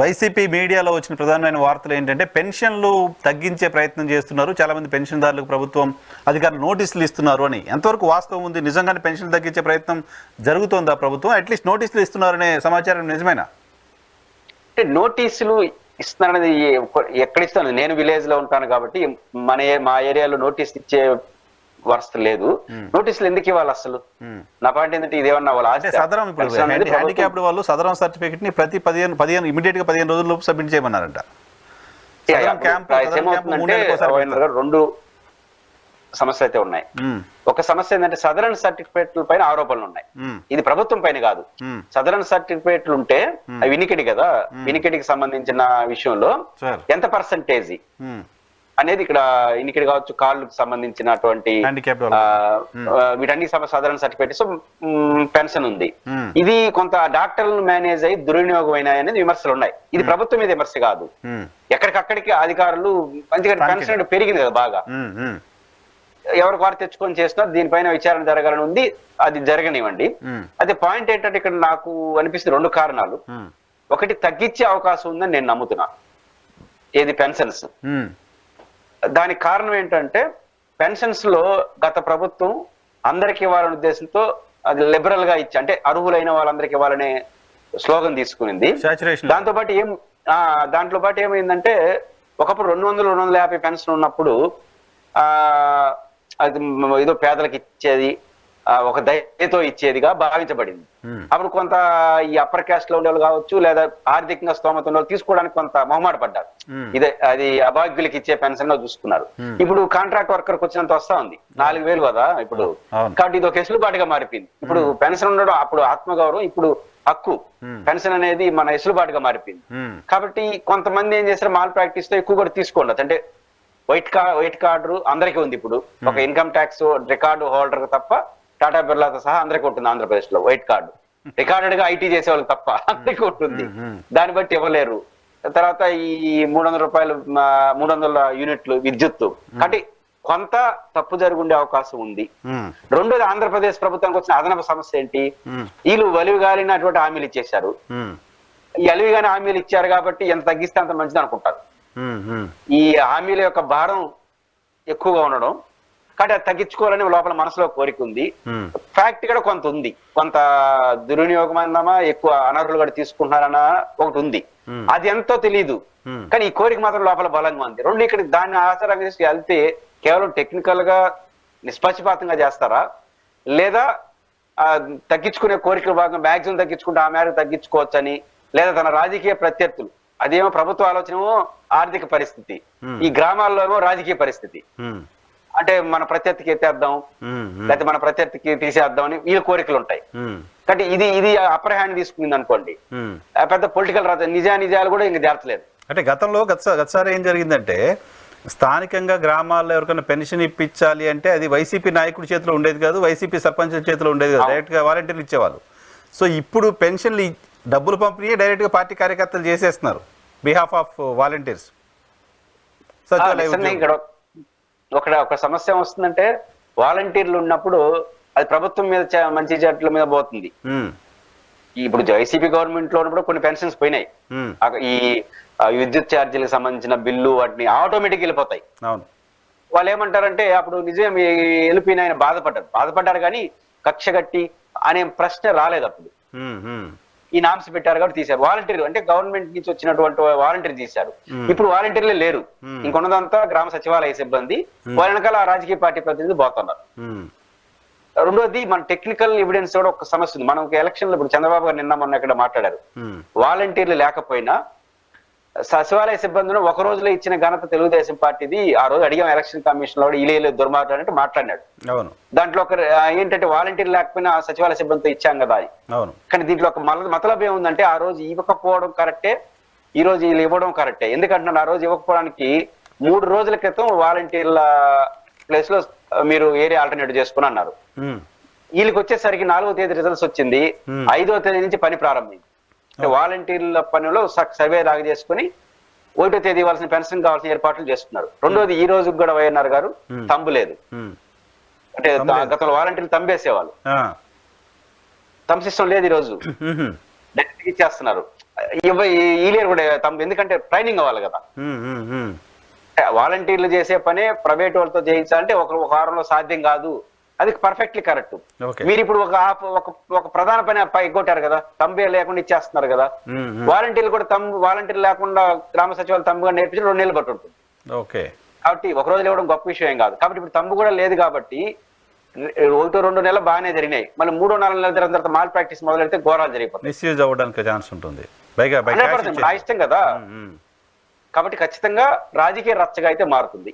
YCP మీడియాలో వచ్చిన ప్రధానమైన వార్తలు ఏంటంటే పెన్షన్లు తగ్గించే ప్రయత్నం చేస్తున్నారు, చాలా మంది పెన్షన్దారులకు ప్రభుత్వం అధికారులు నోటీసులు ఇస్తున్నారు అని. ఎంతవరకు వాస్తవం ఉంది? నిజంగానే పెన్షన్ తగ్గించే ప్రయత్నం జరుగుతోందా ప్రభుత్వం? అట్లీస్ట్ నోటీసులు ఇస్తున్నారనే సమాచారం నిజమేనా? అంటే నోటీసులు ఇస్తున్నారనేది ఎక్కడ ఇస్తాను, నేను విలేజ్ లో ఉంటాను కాబట్టి మా ఏరియాలో నోటీస్ ఇచ్చే వరుస లేదు. నోటీసులు ఎందుకు ఇవ్వాలి అసలు? నా పాయింట్ ఏంటంటే ఇదేమన్నా వాళ్ళ సదరం హ్యాండిక్యాప్డ్ వాళ్ళు సదరం సర్టిఫికెట్ ని ప్రతి 15 ఇమీడియట్ గా 15 రోజుల్లో సబ్మిట్ చేయమన్నారంట. రెండు సమస్య అయితే ఉన్నాయి. ఒక సమస్య ఏంటంటే సదరన్ సర్టిఫికేట్ల పైన ఆరోపణలు ఉన్నాయి. ఇది ప్రభుత్వం పైన కాదు. సదరన్ సర్టిఫికేట్లు ఉంటే అవి వినికిడి కదా, వినికిడికి సంబంధించిన విషయంలో ఎంత పర్సంటేజ్ అనేది ఇక్కడ ఇన్నికడి కావచ్చు, కాళ్ళకు సంబంధించినటువంటి వీటన్ని సాధారణ సర్టిఫికేట్స్ పెన్షన్ ఉంది. ఇది కొంత డాక్టర్లను మేనేజ్ అయ్యి దుర్వినియోగం అనేది విమర్శలు ఉన్నాయి. ఇది ప్రభుత్వం మీద విమర్శ కాదు. ఎక్కడికక్కడికి అధికారులు పెన్షన్ పెరిగింది కదా బాగా, ఎవరికి వారు తెచ్చుకొని చేస్తున్నారు. దీనిపైన విచారణ జరగాలని ఉంది, అది జరగనివ్వండి. అదే పాయింట్ ఏంటంటే ఇక్కడ నాకు అనిపిస్తుంది రెండు కారణాలు. ఒకటి, తగ్గించే అవకాశం ఉందని నేను నమ్ముతున్నా, ఏది పెన్షన్స్. దానికి కారణం ఏంటంటే పెన్షన్స్ లో గత ప్రభుత్వం అందరికి ఇవ్వాలనే ఉద్దేశంతో అది లిబరల్ గా ఇచ్చి, అంటే అర్హులైన వాళ్ళందరికి ఇవ్వాలనే స్లోగన్ తీసుకునింది. దాంట్లో పాటు ఏమైందంటే ఒకప్పుడు 200-250 పెన్షన్ ఉన్నప్పుడు అది ఏదో పేదలకు ఇచ్చేది, ఒక దయతో ఇచ్చేదిగా భావించబడింది. అప్పుడు కొంత ఈ అప్పర్ క్యాస్ట్ లో ఉండేవాళ్ళు కావచ్చు, లేదా ఆర్థికంగా స్తోమత ఉన్న వాళ్ళు తీసుకోవడానికి కొంత మొహమాట పడ్డారు. ఇదే అది అభాగ్యులకి ఇచ్చే పెన్షన్ గా చూసుకున్నారు. ఇప్పుడు కాంట్రాక్ట్ వర్కర్ కు వచ్చినంత వస్తా ఉంది, 4,000 కదా ఇప్పుడు. కాబట్టి ఇది ఒక ఎసులుబాటుగా మారిపోయింది. ఇప్పుడు పెన్షన్ ఉండడం అప్పుడు ఆత్మగౌరవం, ఇప్పుడు హక్కు. పెన్షన్ అనేది మన ఎసులుబాటుగా మారిపోయింది. కాబట్టి కొంతమంది ఏం చేస్తారు, మాల్ ప్రాక్టీస్ తో ఎక్కువ కూడా తీసుకోండి. అంటే వైట్ కార్డు అందరికీ ఉంది. ఇప్పుడు ఒక ఇన్కమ్ ట్యాక్స్ రికార్డు హోల్డర్ తప్ప టాటా బిర్లాతో సహా అందరికీ ఉంటుంది ఆంధ్రప్రదేశ్ లో వైట్ కార్డు. రికార్డెడ్ గా ఐటీ చేసే వాళ్ళకి తప్ప అందరికీ ఉంటుంది. దాన్ని బట్టి ఇవ్వలేరు. తర్వాత ఈ 300 రూపాయలు 300 యూనిట్లు విద్యుత్తు. కాబట్టి కొంత తప్పు జరుగుండే అవకాశం ఉంది. రెండోది, ఆంధ్రప్రదేశ్ ప్రభుత్వానికి వచ్చిన అదనపు సమస్య ఏంటి, వీళ్ళు వలివిగాలినటువంటి హామీలు ఇచ్చేశారు. ఈ అలివిగాని హామీలు ఇచ్చారు కాబట్టి ఎంత తగ్గిస్తే అంత మంచిది అనుకుంటారు. ఈ హామీల యొక్క భారం ఎక్కువగా ఉండడం కాబట్టి అది తగ్గించుకోవాలని లోపల మనసులో కోరిక ఉంది. ఫ్యాక్ట్ కూడా కొంత ఉంది, కొంత దుర్వినియోగం అన్నామా, ఎక్కువ అనర్హులు కూడా తీసుకుంటున్నారన్న ఒకటి ఉంది. అది ఎంతో తెలియదు, కానీ ఈ కోరిక మాత్రం లోపల బలంగా ఉంది. రెండు, ఇక్కడ దాన్ని ఆచారంగా చేసి వెళ్తే కేవలం టెక్నికల్ గా నిష్పక్షపాతంగా చేస్తారా, లేదా తగ్గించుకునే కోరికల భాగంగా మ్యాక్సిమం తగ్గించుకుంటే ఆ మేరకు తగ్గించుకోవచ్చని, లేదా తన రాజకీయ ప్రత్యర్థులు, అదేమో ప్రభుత్వ ఆలోచనేమో ఆర్థిక పరిస్థితి, ఈ గ్రామాల్లో ఏమో రాజకీయ పరిస్థితి, అంటే మన ప్రత్యర్థికి ఎత్తేద్దాం లేకపోతే మన ప్రత్యర్థికి తీసేద్దాం అని వీళ్ళ కోరికలు ఉంటాయి. కాబట్టి ఇది అప్పర్ హ్యాండ్ తీసుకుంది అనుకోండి, పెద్ద పొలిటికల్ నిజాలు కూడా ఇంకా జరగలేదు. అంటే గతంలో గతసారి ఏం జరిగిందంటే, స్థానికంగా గ్రామాల్లో ఎవరికైనా పెన్షన్ ఇప్పించాలి అంటే అది వైసీపీ నాయకుడి చేతిలో ఉండేది కాదు, వైసీపీ సర్పంచ్ చేతిలో ఉండేది కాదు, డైరెక్ట్ గా వాలంటీర్లు ఇచ్చేవాళ్ళు. సో ఇప్పుడు పెన్షన్లు డబ్బులు పంపిణీ డైరెక్ట్ గా పార్టీ కార్యకర్తలు చేసేస్తున్నారు బిహాఫ్ ఆఫ్ వాలంటీర్స్. ఒక సమస్య వస్తుందంటే వాలంటీర్లు ఉన్నప్పుడు అది ప్రభుత్వం మీద మంచి చెట్ల మీద పోతుంది. ఇప్పుడు వైసీపీ గవర్నమెంట్ లో ఉన్నప్పుడు కొన్ని పెన్షన్స్ పోయినాయి, ఈ విద్యుత్ ఛార్జీలకు సంబంధించిన బిల్లు వాటిని ఆటోమేటిక్ వెళ్ళిపోతాయి. వాళ్ళు ఏమంటారంటే అప్పుడు నిజం వెళ్ళిపోయిన ఆయన బాధపడ్డారు కానీ కక్ష కట్టి అనే ప్రశ్న రాలేదు. అప్పుడు ఈ నామ్స్ పెట్టారు కాబట్టి తీశారు. వాలంటీర్లు అంటే గవర్నమెంట్ నుంచి వచ్చినటువంటి వాలంటీర్ తీశారు. ఇప్పుడు వాలంటీర్లే లేరు, ఇంకొన్నదంతా గ్రామ సచివాలయ సిబ్బంది, వాళ్ళ వెనకాల రాజకీయ పార్టీ ప్రతినిధులు పోతున్నారు. రెండోది, మన టెక్నికల్ ఎవిడెన్స్ కూడా ఒక సమస్య ఉంది. మనం ఎలక్షన్ లో ఇప్పుడు చంద్రబాబు గారు నిన్న మొన్న ఇక్కడ మాట్లాడారు, వాలంటీర్లు లేకపోయినా సచివాలయ సిబ్బందిని ఒక రోజులో ఇచ్చిన ఘనత తెలుగుదేశం పార్టీది. ఆ రోజు అడిగాం ఎలక్షన్ కమిషన్ లో, ఇలా దుర్మార్గం మాట్లాడినాడు. దాంట్లో ఒక ఏంటంటే వాలంటీర్ లేకపోయినా సచివాలయ సిబ్బందితో ఇచ్చాం కదా అని. కానీ దీంట్లో ఒక మతలబ్ ఏముందంటే, ఆ రోజు ఇవ్వకపోవడం కరెక్టే, ఈ రోజు వీళ్ళు ఇవ్వడం కరెక్టే. ఎందుకంటున్నాను, ఆ రోజు ఇవ్వకపోవడానికి 3 రోజుల క్రితం వాలంటీర్ల ప్లేస్ లో మీరు ఏరియా ఆల్టర్నేట్ చేసుకుని అన్నారు. వీళ్ళకి వచ్చేసరికి 4వ తేదీ రిజల్ట్స్ వచ్చింది, 5వ తేదీ నుంచి పని ప్రారంభమైంది. వాలంటీర్ల పనిలో సర్వే లాగా చేసుకుని 1వ తేదీ ఇవ్వాల్సిన పెన్షన్ కావాల్సిన ఏర్పాట్లు చేస్తున్నారు. రెండోది, ఈ రోజు కూడా వైఎన్ఆర్ గారు తంబు లేదు. అంటే గతంలో వాలంటీర్లు తంబేసేవాళ్ళు, తంబ్ సిస్టమ్ లేదు, ఈ రోజు ఇచ్చేస్తున్నారు. ఈలేరు కూడా తమ, ఎందుకంటే ట్రైనింగ్ అవ్వాలి కదా. వాలంటీర్లు చేసే పనే ప్రైవేట్ వాళ్ళతో చేయించాలంటే ఒక వారంలో సాధ్యం కాదు. అది పర్ఫెక్ట్లీ కరెక్ట్. మీరు ఇప్పుడు ఒక ప్రధాన పని ఎగ్గొట్టారు కదా, తంబే లేకుండా ఇచ్చేస్తున్నారు కదా. వాలంటీర్లు కూడా వాలంటీర్ లేకుండా గ్రామ సచివాలయం తంబుగా నేర్పించి 2 నెలలు పట్టు ఉంటుంది. కాబట్టి ఒక రోజులు ఇవ్వడం గొప్ప విషయం ఏం కాదు. కాబట్టి ఇప్పుడు తంబు కూడా లేదు కాబట్టి 1-2 నెలలు బాగానే జరిగినాయి. మళ్ళీ 3-4 నెలల తర్వాత మాల్ ప్రాక్టీస్ మొదలెడితే ఘోరాలు జరిగిపోతాయి. మిస్యూజ్ అవ్వడానికి ఛాన్స్ ఉంటుంది. నా ఇష్టం కదా. కాబట్టి ఖచ్చితంగా రాజకీయ రచ్చగా అయితే మారుతుంది.